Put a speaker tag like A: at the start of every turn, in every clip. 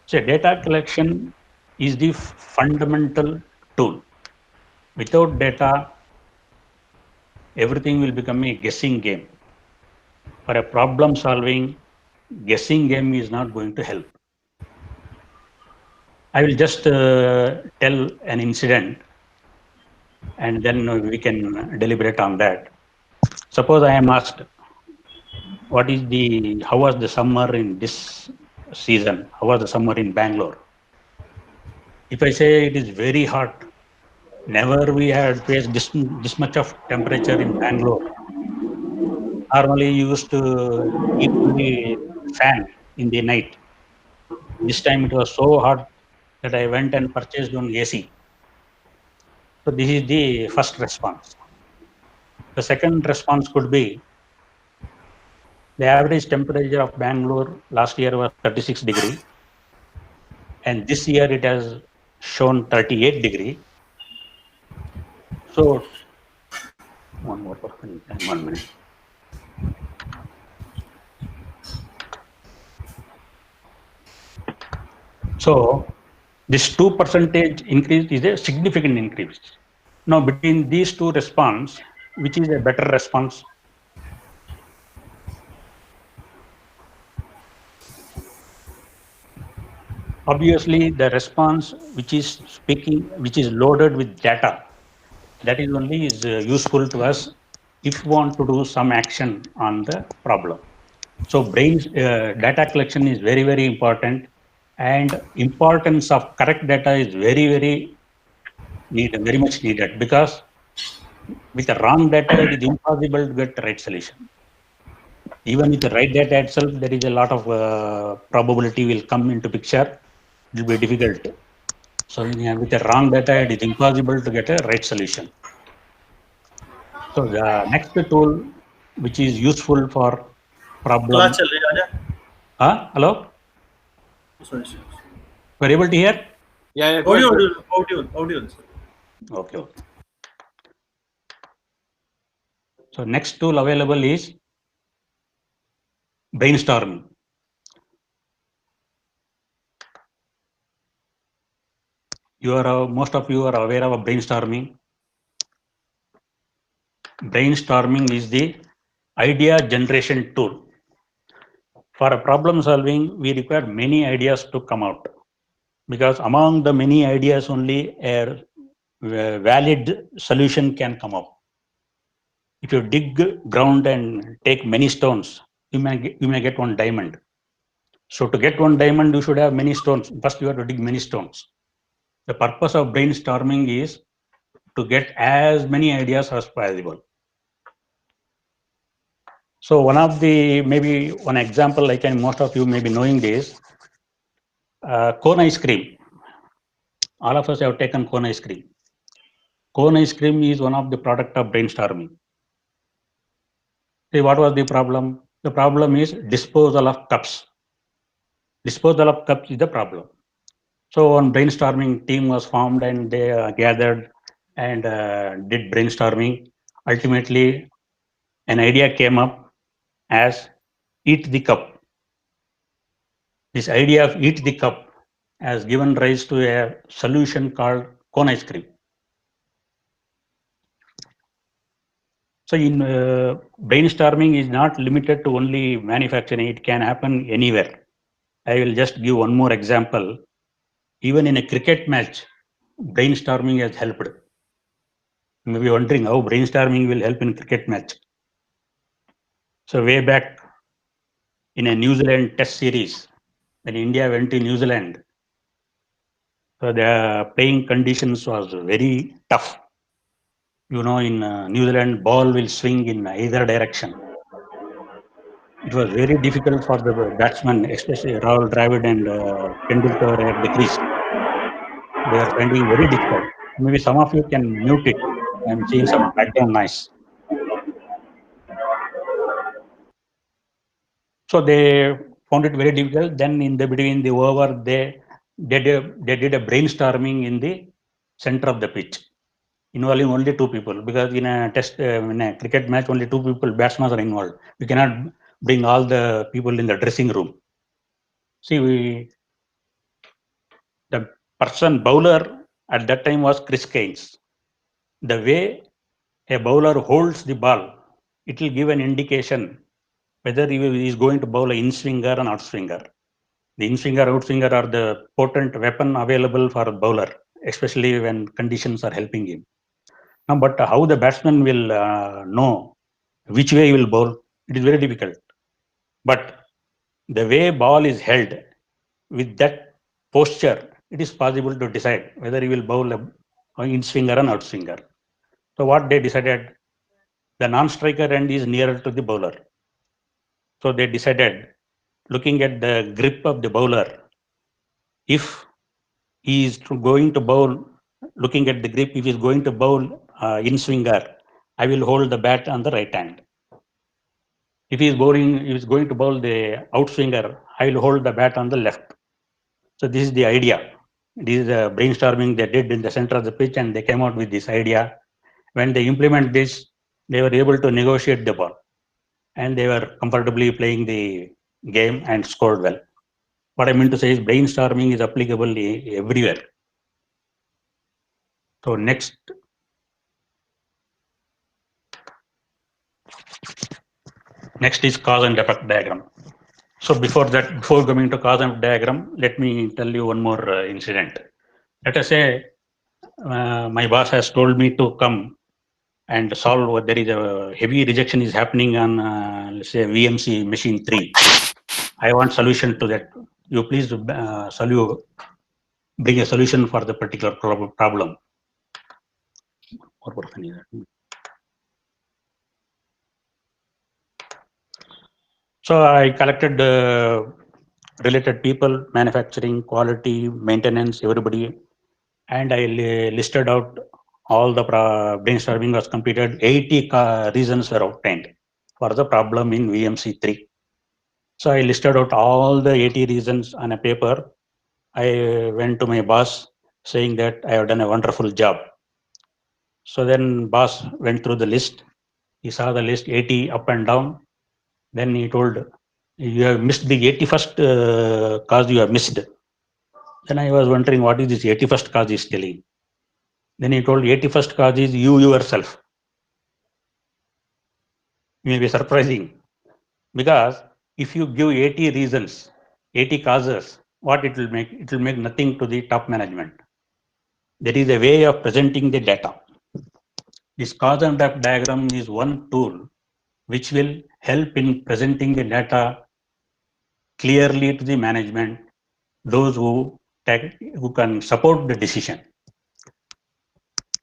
A: So data collection is the fundamental tool. Without data, everything will become a guessing game. For a problem solving, guessing game is not going to help. I will just tell an incident and then we can deliberate on that. Suppose I am asked, how was the summer in this season? How was the summer in Bangalore? If I say it is very hot, never we had faced this much of temperature in Bangalore. Normally used to keep only fan in the night. This time it was so hot that I went and purchased one AC. So this is the first response. The second response could be the average temperature of Bangalore last year was 36 degree, and this year it has shown 38 degree. So one more person, 1 minute. So this 2% increase is a significant increase. Now between these two response, which is a better response? Obviously, the response which is loaded with data, that is only is useful to us if we want to do some action on the problem. So data collection is very, very important, and importance of correct data is very much needed, because with the wrong data, it is impossible to get the right solution. Even with the right data itself, there is a lot of probability will come into picture. It will be difficult. So with the wrong data, it is impossible to get a right solution. So the next tool, which is useful for problem. Hello?
B: Sorry.
A: Were you able to hear?
B: Yeah. Audio.
A: Okay. So next tool available is brainstorming. Most of you are aware of brainstorming. Brainstorming is the idea generation tool. For problem solving, we require many ideas to come out, because among the many ideas, only a valid solution can come up. If you dig ground and take many stones, you may get one diamond. So to get one diamond, you should have many stones. First, you have to dig many stones. The purpose of brainstorming is to get as many ideas as possible. So maybe one example, like most of you may be knowing this, cone ice cream. All of us have taken cone ice cream. Cone ice cream is one of the product of brainstorming. See, what was the problem? The problem is disposal of cups. Disposal of cups is the problem. So one brainstorming team was formed, and they gathered and did brainstorming. Ultimately, an idea came up as eat the cup. This idea of eat the cup has given rise to a solution called cone ice cream. So in brainstorming is not limited to only manufacturing, it can happen anywhere. I will just give one more example. Even in a cricket match, brainstorming has helped. You may be wondering how brainstorming will help in cricket match. So way back in a New Zealand test series, when India went to New Zealand, so the playing conditions was very tough. In New Zealand, ball will swing in either direction. It was very difficult for the batsmen, especially Rahul Dravid and Tendulkar at the crease. They are finding very difficult. Maybe some of you can mute it. I'm seeing some background noise. So they found it very difficult. Then in the between the over, they did a brainstorming in the center of the pitch, involving only two people, because in a cricket match, only two people, batsmen are involved. We cannot bring all the people in the dressing room. See, The person bowler at that time was Chris Gaines. The way a bowler holds the ball, it will give an indication whether he is going to bowl an in-swinger or an out-swinger. The in-swinger, out-swinger are the potent weapon available for a bowler, especially when conditions are helping him. Now, but how the batsman will know which way he will bowl, it is very difficult. But the way ball is held, with that posture, it is possible to decide whether he will bowl an in-swinger or an out-swinger. So what they decided, the non-striker end is nearer to the bowler. So they decided, looking at the grip of the bowler, if he is going to bowl, looking at the grip, if he is going to bowl in-swinger, I will hold the bat on the right hand. If he is going to bowl the outswinger, I will hold the bat on the left. So this is the idea. This is the brainstorming they did in the center of the pitch, and they came out with this idea. When they implement this, they were able to negotiate the ball, and they were comfortably playing the game and scored well. What I mean to say is brainstorming is applicable everywhere. So next is cause and effect diagram. So before coming to cause and diagram, let me tell you one more incident. Let us say my boss has told me to come and solve what there is a heavy rejection is happening on, let's say, VMC machine 3. I want solution to that. You please bring a solution for the particular problem. So I collected related people, manufacturing, quality, maintenance, everybody, and I listed out all the brainstorming was completed. 80 reasons were obtained for the problem in VMC3. So I listed out all the 80 reasons on a paper. I went to my boss saying that I have done a wonderful job. So then boss went through the list. He saw the list 80 up and down. Then he told, you have missed the 81st cause you have missed. Then I was wondering what is this 81st cause is telling. Then he told 81st cause is you yourself. It may be surprising because if you give 80 reasons, 80 causes, what it will make? It will make nothing to the top management. There is a way of presenting the data. This cause and effect diagram is one tool which will help in presenting the data clearly to the management, those who can support the decision.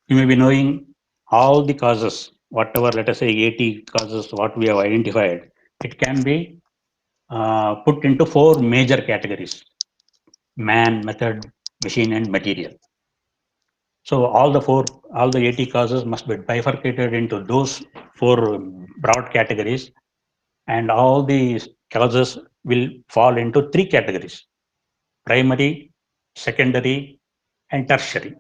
A: You may be knowing all the causes, whatever, let us say 80 causes, what we have identified. It can be put into 4 major categories: man, method, machine, and material. So all the 80 causes must be bifurcated into those 4 broad categories, and all these causes will fall into 3 categories: primary, secondary, and tertiary.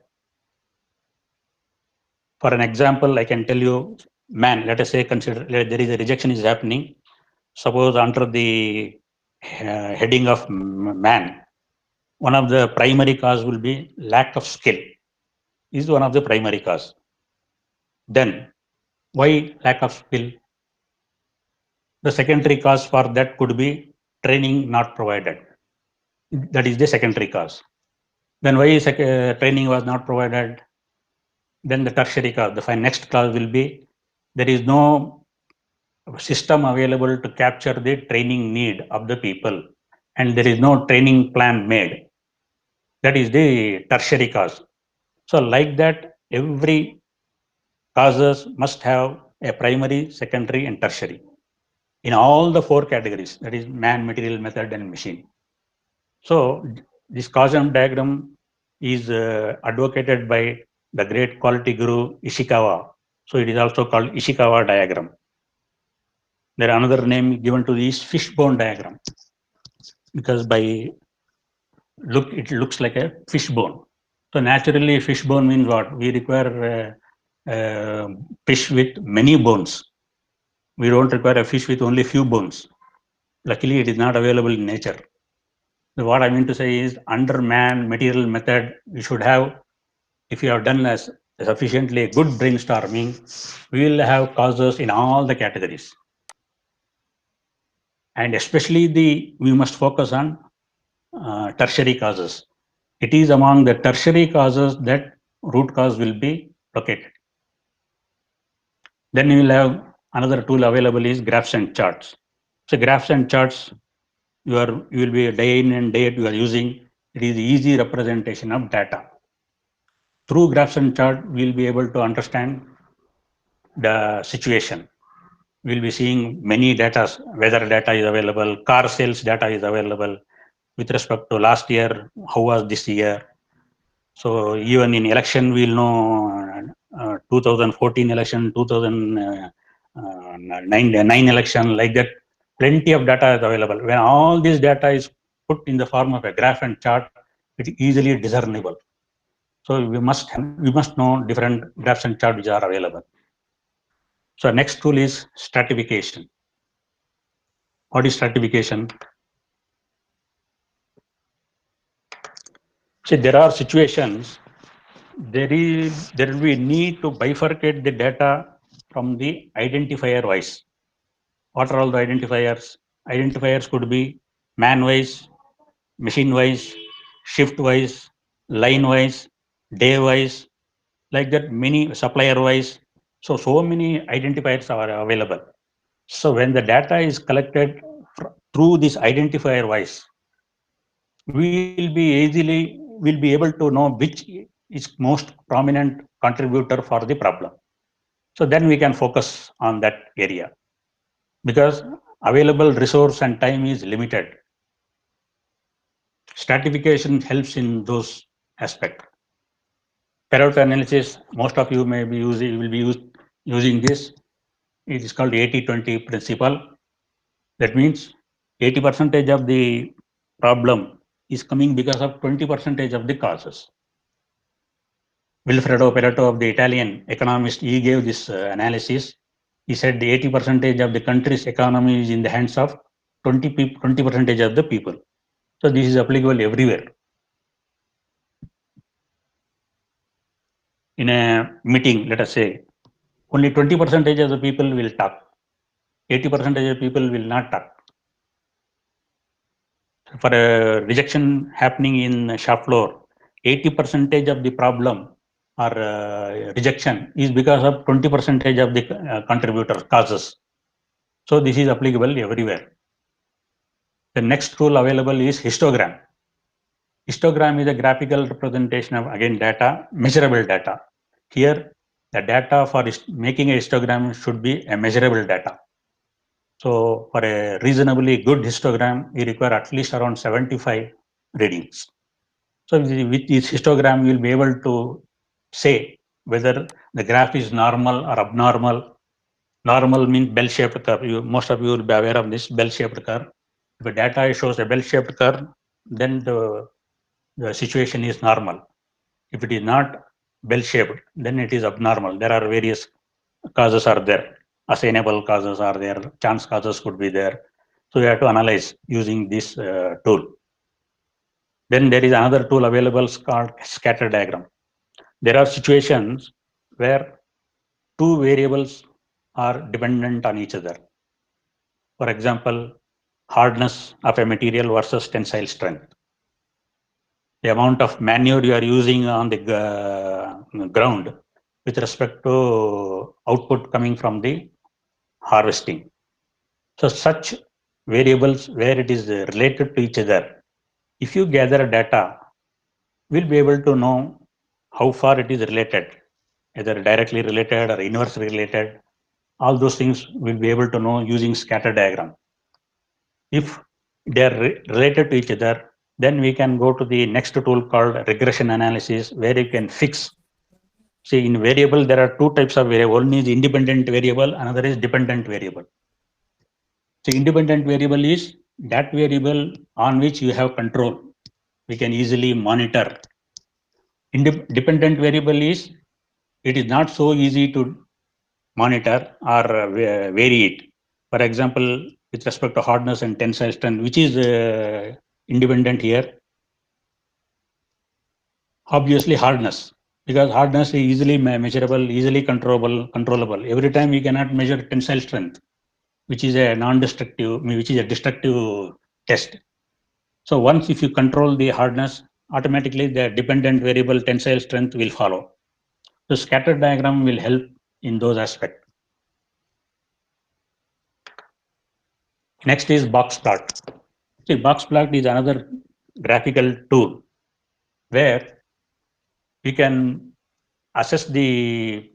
A: For an example, I can tell you, man, let us say consider there is a rejection is happening. Suppose under the heading of man, one of the primary cause will be lack of skill. Is one of the primary cause. Then why lack of skill? The secondary cause for that could be training not provided. That is the secondary cause. Then why training was not provided? Then the tertiary cause, the next cause will be there is no system available to capture the training need of the people, and there is no training plan made. That is the tertiary cause. So like that, every causes must have a primary, secondary, and tertiary in all the 4 categories, that is man, material, method, and machine. So this cause-and diagram is advocated by the great quality guru Ishikawa. So it is also called Ishikawa diagram. There are another name given to this fishbone diagram because by look it looks like a fishbone. So naturally, fishbone means what? We require fish with many bones. We don't require a fish with only few bones. Luckily, it is not available in nature. What I mean to say is under man material method, you should have, if you have done as sufficiently good brainstorming, we will have causes in all the categories. And especially we must focus on tertiary causes. It is among the tertiary causes that root cause will be located. Then you will have another tool available is graphs and charts. So graphs and charts, you will be day in and day out you are using. It is easy representation of data. Through graphs and chart, we will be able to understand the situation. We'll be seeing many data, weather data is available, car sales data is available with respect to last year, how was this year. So even in election, we'll know 2014 election, 2009 election, like that. Plenty of data is available. When all this data is put in the form of a graph and chart, it is easily discernible. So we must know different graphs and charts which are available. So next tool is stratification. What is stratification? See, there are situations, there will be need to bifurcate the data from the identifier wise. What are all the identifiers? Identifiers could be man wise, machine wise, shift wise, line wise, day wise, like that, many supplier wise. So many identifiers are available. So when the data is collected through this identifier wise, we'll be able to know which is most prominent contributor for the problem. So then we can focus on that area because available resource and time is limited. Stratification helps in those aspects. Pareto analysis, most of you may be using this. It is called 80-20 principle. That means 80% of the problem is coming because of 20% of the causes. Vilfredo Pareto of the Italian economist, he gave this analysis. He said the 80% of the country's economy is in the hands of 20% of the people. So this is applicable everywhere. In a meeting, let us say, only 20% of the people will talk. 80% of the people will not talk. For a rejection happening in shop floor, 80% of the problem or rejection is because of 20% of the contributor causes. So this is applicable everywhere. The next tool available is histogram. Histogram is a graphical representation of, again, data, measurable data. Here, the data for making a histogram should be a measurable data. So for a reasonably good histogram, we require at least around 75 readings. So with this histogram, you'll be able to say whether the graph is normal or abnormal. Normal means bell-shaped curve. Most of you will be aware of this bell-shaped curve. If the data shows a bell-shaped curve, then the situation is normal. If it is not bell-shaped, then it is abnormal. There are various causes are there. Assignable causes are there. Chance causes could be there. So we have to analyze using this tool. Then there is another tool available called scatter diagram. There are situations where two variables are dependent on each other. For example, hardness of a material versus tensile strength. The amount of manure you are using on the ground with respect to output coming from the harvesting. So such variables where it is related to each other, if you gather data, we'll be able to know how far it is related, either directly related or inversely related. All those things we'll be able to know using scatter diagram. If they are related to each other, then we can go to the next tool called regression analysis, where you can fix. See, in variable, there are two types of variable. One is independent variable, another is dependent variable. So independent variable is that variable on which you have control. We can easily monitor. Dependent variable is, it is not so easy to monitor or vary it. For example, with respect to hardness and tensile strength, which is independent here. Obviously hardness, because hardness is easily measurable, easily controllable. Every time we cannot measure tensile strength, which is a non-destructive, which is a destructive test. So once if you control the hardness, automatically the dependent variable tensile strength will follow. So scatter diagram will help in those aspects. Next is box plot. See, box plot is another graphical tool where we can assess the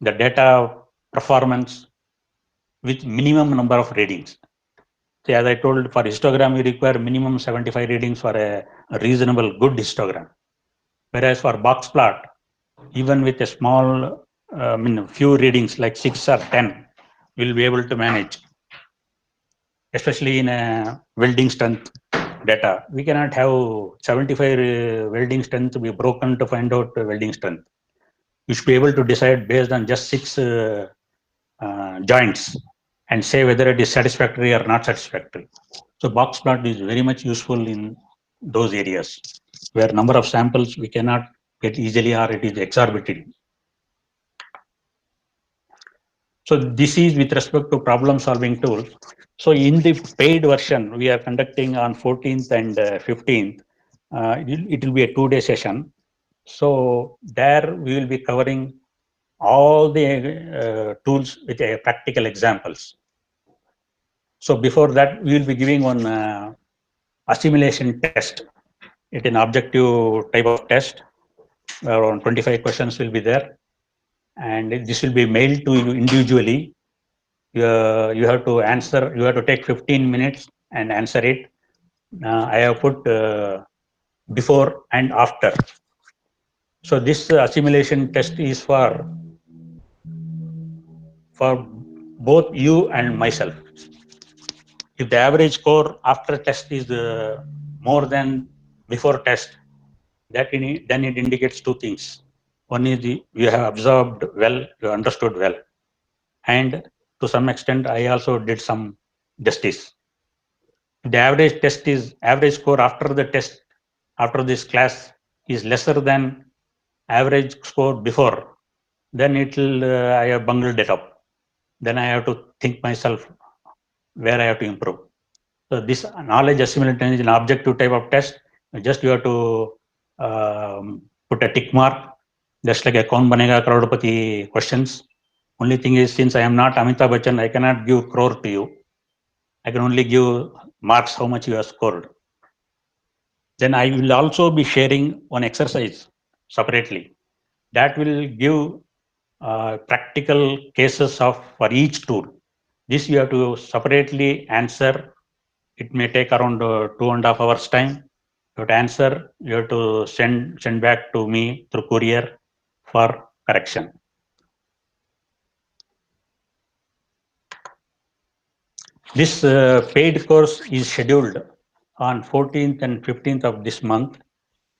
A: data performance with minimum number of readings. See, as I told, for histogram, we require minimum 75 readings for a reasonable good histogram. Whereas for box plot, even with a small, few readings like 6 or 10, we'll be able to manage. Especially in a welding strength data, we cannot have 75 welding strength to be broken to find out welding strength. You should be able to decide based on just 6 joints and say whether it is satisfactory or not satisfactory. So box plot is very much useful in those areas where number of samples we cannot get easily or it is exorbitant. So this is with respect to problem solving tools. So in the paid version, we are conducting on 14th and 15th. It will be a 2-day session. So there we will be covering all the tools with practical examples. So before that, we will be giving one assimilation test. It is an objective type of test. Around 25 questions will be there. And this will be mailed to you individually. You have to answer, you have to take 15 minutes and answer it. I have put before and after. So this assimilation test is for both you and myself. If the average score after test is more than before test, then it indicates two things. One is you have absorbed well, you understood well, and to some extent I also did some justice. The average score after the test, after this class is lesser than average score before, then it will I have bungled it up. Then I have to think myself where I have to improve. So this knowledge assimilation is an objective type of test. Just you have to put a tick mark, just like a Kaun Banega Crorepati questions. Only thing is, since I am not Amitabh Bachchan, I cannot give crore to you. I can only give marks how much you have scored. Then I will also be sharing one exercise separately that will give practical cases for each tool. This you have to separately answer. It may take around 2.5 hours time. You have to answer. You have to send back to me through courier for correction. This paid course is scheduled on 14th and 15th of this month.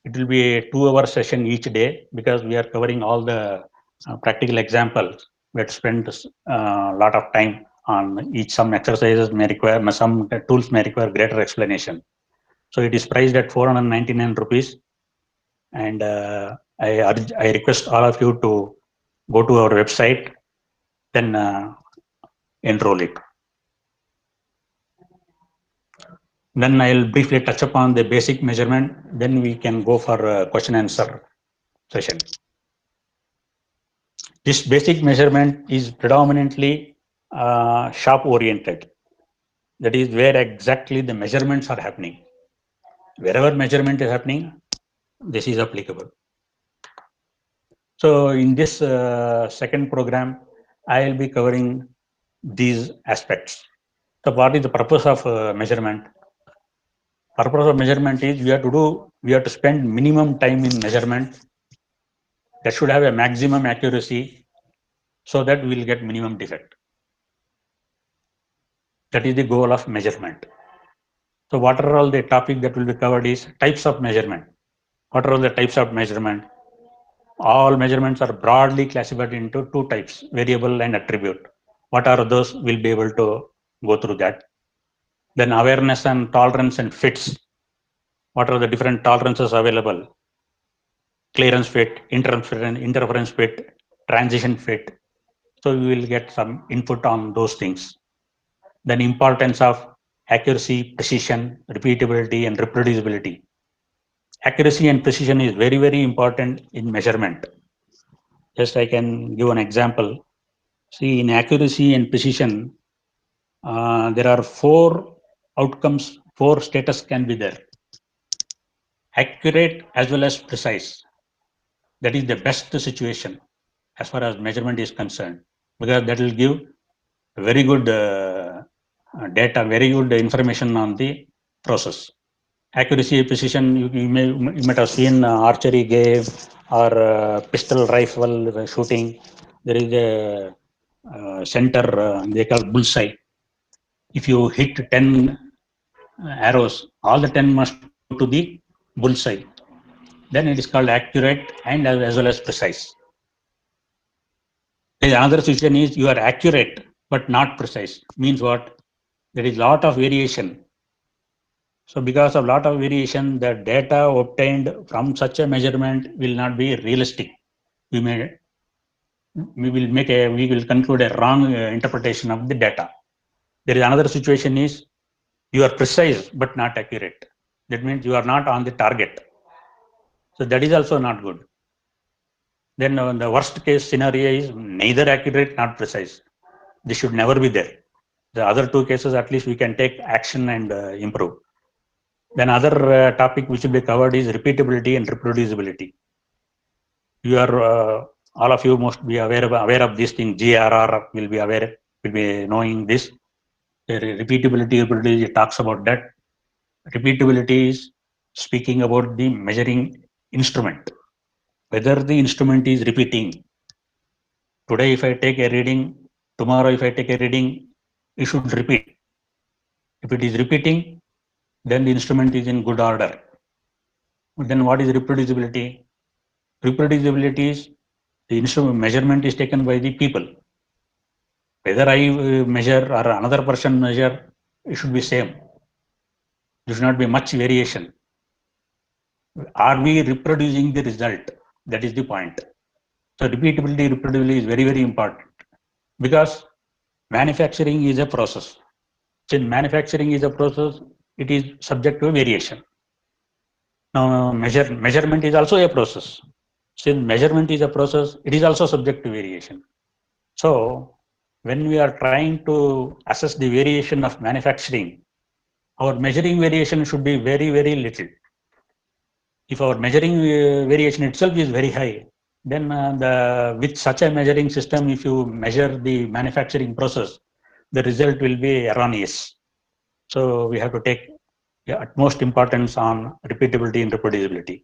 A: It will be a 2-hour session each day because we are covering all the practical examples. We have spent a lot of time on each. Some exercises may require, some tools may require greater explanation. So it is priced at 499 rupees. And I request all of you to go to our website, then enroll it. Then I'll briefly touch upon the basic measurement. Then we can go for a question answer session. This basic measurement is predominantly shop oriented. That is where exactly the measurements are happening. Wherever measurement is happening, this is applicable. So in this second program, I will be covering these aspects. So what is the purpose of measurement? Purpose of measurement is we have to spend minimum time in measurement that should have a maximum accuracy so that we will get minimum defect. That is the goal of measurement. So what are all the topic that will be covered is types of measurement. What are all the types of measurement? All measurements are broadly classified into two types, variable and attribute. What are those? We'll be able to go through that. Then awareness and tolerance and fits. what are the different tolerances available, clearance fit, interference fit, transition fit. So we will get some input on those things. Then importance of accuracy, precision, repeatability, and reproducibility. Accuracy and precision is very, very important in measurement. Just I can give an example. See, in accuracy and precision, there are 4 outcomes, 4 status can be there. Accurate as well as precise. That is the best situation as far as measurement is concerned, because that will give very good data, very good information on the process. Accuracy, precision, you might have seen archery game or pistol rifle shooting. There is a center, they call bullseye. If you hit 10 arrows, all the 10 must go to the bullseye. Then it is called accurate and as well as precise. Another situation is you are accurate but not precise. Means what? There is lot of variation. So because of lot of variation, the data obtained from such a measurement will not be realistic. We will conclude a wrong interpretation of the data. There is another situation is you are precise but not accurate. That means you are not on the target. So that is also not good. Then the worst case scenario is neither accurate nor precise. This should never be there. The other 2 cases, at least we can take action and improve. Then other topic which will be covered is repeatability and reproducibility. You are all of you must be aware of this thing. GRR will be knowing this. Repeatability, reproducibility talks about that. Repeatability is speaking about the measuring instrument, whether the instrument is repeating. Today, if I take a reading, tomorrow, if I take a reading, it should repeat. If it is repeating, then the instrument is in good order. Then what is reproducibility? Reproducibility is the instrument measurement is taken by the people. Whether I measure or another person measure, it should be same. There should not be much variation. Are we reproducing the result? That is the point. So repeatability, reproducibility is very, very important, because manufacturing is a process. Since manufacturing is a process, it is subject to variation. Now, measurement is also a process. Since measurement is a process, it is also subject to variation. So, when we are trying to assess the variation of manufacturing, our measuring variation should be very, very little. If our measuring variation itself is very high, then with such a measuring system, if you measure the manufacturing process, the result will be erroneous. So we have to take utmost importance on repeatability and reproducibility.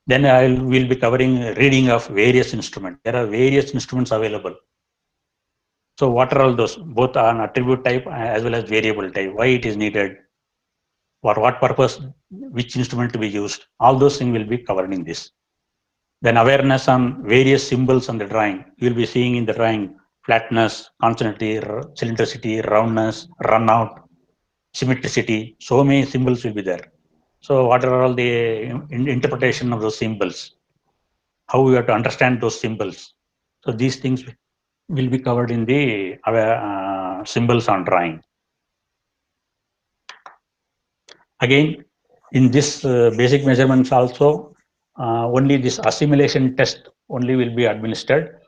A: Then will be covering reading of various instruments. There are various instruments available. So what are all those? Both on attribute type as well as variable type. Why it is needed? For what purpose? Which instrument to be used? All those things will be covered in this. Then awareness on various symbols on the drawing. You will be seeing in the drawing flatness, continuity, cylindricity, roundness, run out, symmetricity. So many symbols will be there. So what are all the interpretation of those symbols? How we have to understand those symbols? So these things will be covered in the symbols on drawing. Again, in this basic measurements also, only this assimilation test only will be administered.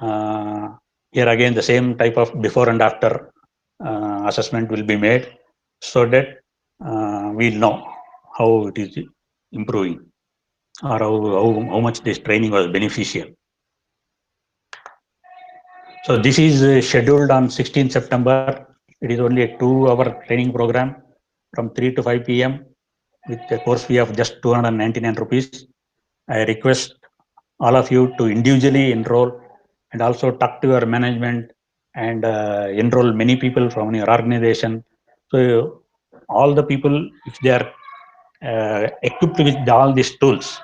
A: Here again, the same type of before and after assessment will be made, so that we'll know how it is improving, or how much this training was beneficial. So this is scheduled on 16th September. It is only a 2-hour training program from 3 to 5 p.m. with a course fee of just 299 rupees. I request all of you to individually enroll and also talk to your management and enroll many people from your organization. So all the people, if they are equipped with all these tools,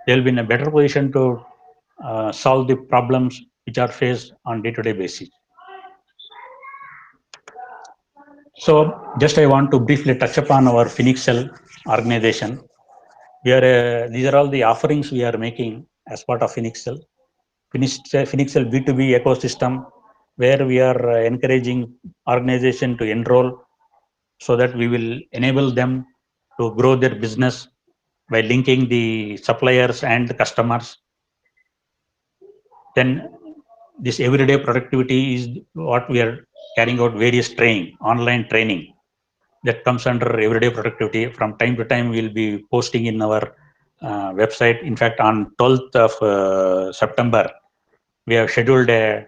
A: they'll be in a better position to solve the problems which are faced on day-to-day basis. So just I want to briefly touch upon our Phoenixcell organization. These are all the offerings we are making as part of Phoenixcell. Phoenixcell B2B ecosystem, where we are encouraging organization to enroll so that we will enable them to grow their business by linking the suppliers and the customers. Then this everyday productivity is what we are carrying out various training, online training that comes under everyday productivity. From time to time, we'll be posting in our website. In fact, on 12th of September, we have scheduled a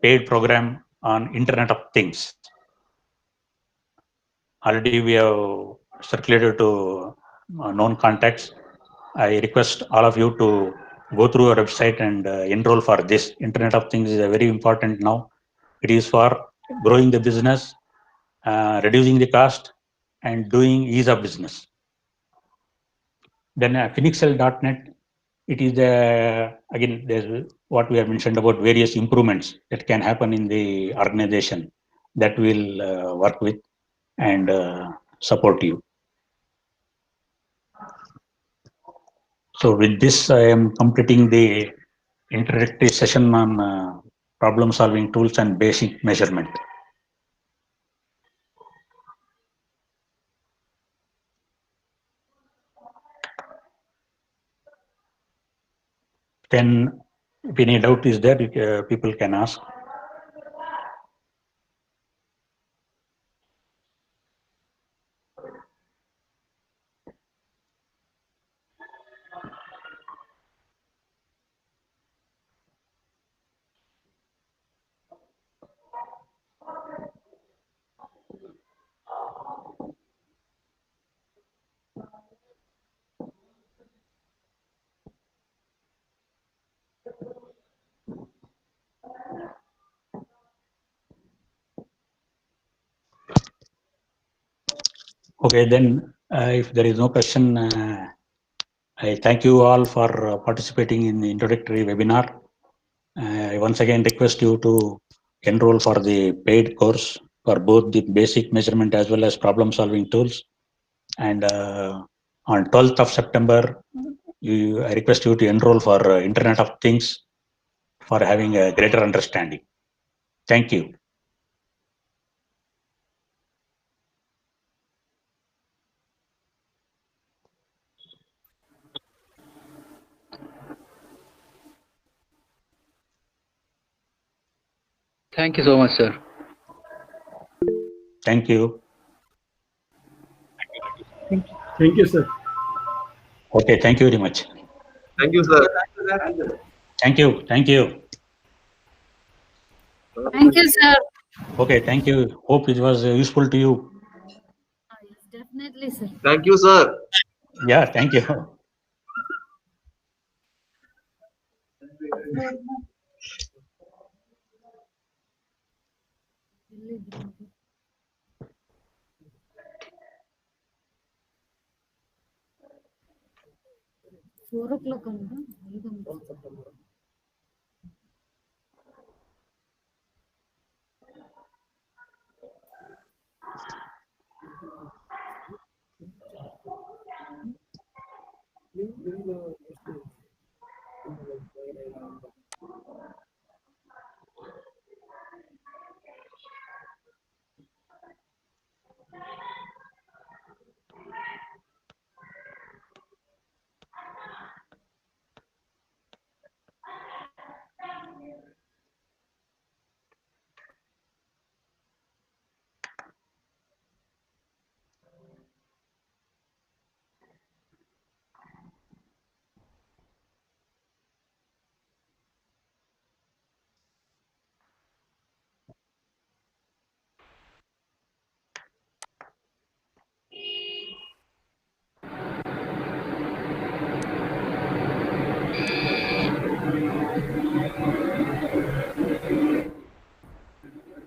A: paid program on Internet of Things. Already we have circulated to known contacts. I request all of you to go through our website and enroll for this. Internet of Things is a very important now. It is for growing the business, reducing the cost, and doing ease of business. Then Phoenixcell.net, it is again, there's what we have mentioned about various improvements that can happen in the organization that will work with and support you. So with this, I am completing the introductory session on problem solving tools and basic measurement. Then if any doubt is there, people can ask. Okay, then if there is no question, I thank you all for participating in the introductory webinar. I once again request you to enroll for the paid course for both the basic measurement as well as problem solving tools. And on 12th of September, I request you to enroll for Internet of Things for having a greater understanding. Thank you.
C: Thank you so much, sir.
A: Thank you.
B: Thank you, sir.
A: Okay, thank you very much.
D: Thank you, sir.
A: Thank you. Thank you.
E: Thank you, sir.
A: Okay, thank you. Hope it was useful to you.
E: Yes, definitely, sir.
D: Thank you, sir.
A: Yeah, thank you.
E: Four o'clock.